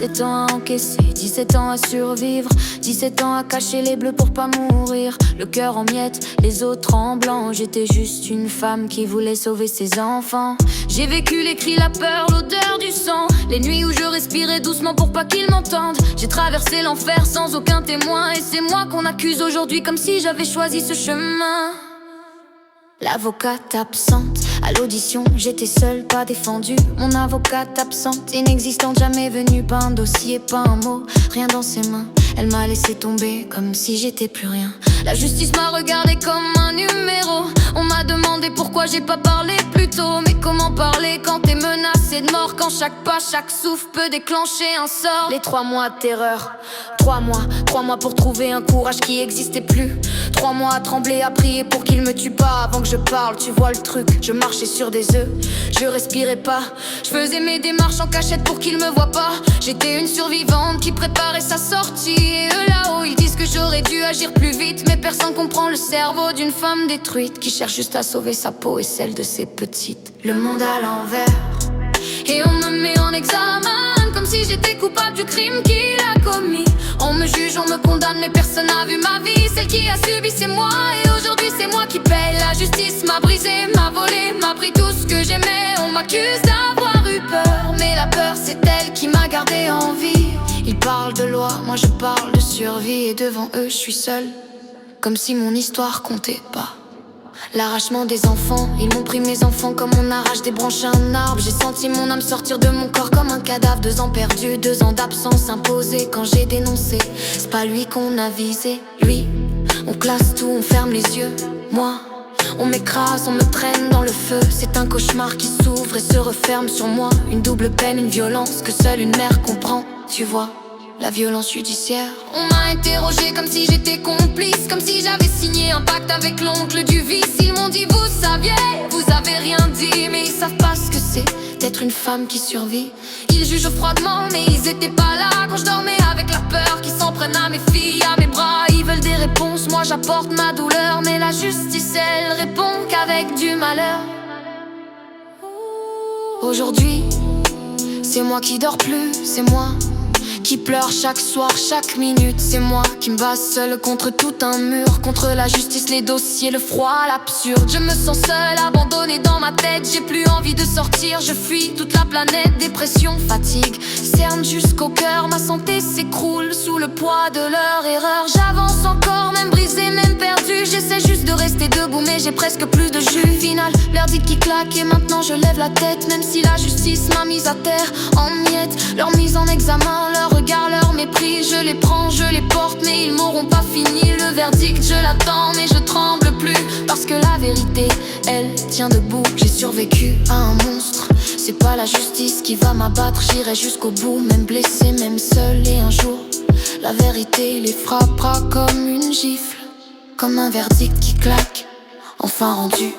17 ans à encaisser, 17 ans à survivre, 17 ans à cacher les bleus pour pas mourir. Le cœur en miettes, les os tremblants. J'étais juste une femme qui voulait sauver ses enfants. J'ai vécu les cris, la peur, l'odeur du sang. Les nuits où je respirais doucement pour pas qu'ils m'entendent. J'ai traversé l'enfer sans aucun témoin. Et c'est moi qu'on accuse aujourd'hui comme si j'avais choisi ce chemin. L'avocate absente, à l'audition, j'étais seule, pas défendue. Mon avocate absente, inexistante, jamais venue. Pas un dossier, pas un mot, rien dans ses mains. Elle m'a laissé tomber comme si j'étais plus rien. La justice m'a regardé comme un numéro. On m'a demandé pourquoi j'ai pas parlé plus tôt. Mais comment parler quand t'es menacé de mort? Quand chaque pas, chaque souffle peut déclencher un sort. Les 3 mois de terreur, 3 mois pour trouver un courage qui existait plus. 3 mois à trembler, à prier pour qu'il me tue pas. Avant que je parle, tu vois le truc, je marchais sur des œufs. Je respirais pas, je faisais mes démarches en cachette pour qu'il me voie pas. J'étais une survivante qui préparait sa sortie. Et eux là-haut, ils disent que j'aurais dû agir plus vite. Mais personne comprend le cerveau d'une femme détruite qui cherche juste à sauver sa peau et celle de ses petites. Le monde à l'envers, et on me met en examen comme si j'étais coupable du crime qu'il a commis. On me juge, on me condamne, mais personne n'a vu ma vie. Celle qui a subi, c'est moi, et aujourd'hui c'est moi qui paye. La justice m'a brisé, m'a volé, m'a pris tout ce que j'aimais. On m'accuse d'avoir eu peur, mais la peur c'est elle qui m'a gardé en vie. Ils parlent de loi, moi je parle de survie. Et devant eux je suis seule, comme si mon histoire comptait pas. L'arrachement des enfants, ils m'ont pris mes enfants comme on arrache des branches à un arbre. J'ai senti mon âme sortir de mon corps comme un cadavre. 2 ans perdus, 2 ans d'absence imposée. Quand j'ai dénoncé, c'est pas lui qu'on a visé. Lui, on classe tout, on ferme les yeux. Moi, on m'écrase, on me traîne dans le feu. C'est un cauchemar qui s'ouvre et se referme sur moi. Une double peine, une violence que seule une mère comprend. Tu vois, la violence judiciaire. On m'a interrogé comme si j'étais complice, comme si j'avais signé un pacte avec l'oncle du vice. Ils m'ont dit vous saviez, vous avez rien dit. Mais ils savent pas ce que c'est d'être une femme qui survit. Ils jugent froidement mais ils étaient pas là quand je dormais avec la peur qui s'en prennent à mes filles, à mes bras. Ils veulent des réponses, moi j'apporte ma douleur. Mais la justice elle répond qu'avec du malheur. Aujourd'hui, c'est moi qui dors plus, c'est moi qui pleure chaque soir, chaque minute. C'est moi qui me bats seule contre tout un mur. Contre la justice, les dossiers, le froid, l'absurde. Je me sens seule, abandonnée dans ma tête. J'ai plus envie de sortir, je fuis toute la planète. Dépression, fatigue, cerne jusqu'au cœur. Ma santé s'écroule sous le poids de leur erreur. J'avance encore, même brisée, même perdue. J'essaie juste de rester debout mais j'ai presque plus de jus. Final, verdict qui claque et maintenant je lève la tête. Même si la justice m'a mise à terre en miettes. Leur mise en examen, leur regard, leur mépris. Je les prends, je les porte mais ils m'auront pas fini. Le verdict je l'attends mais je tremble plus. Parce que la vérité, elle tient debout. J'ai survécu à un monstre. C'est pas la justice qui va m'abattre. J'irai jusqu'au bout, même blessé, même seul. Et un jour, la vérité les frappera comme une gifle. Comme un verdict qui claque, enfin rendu.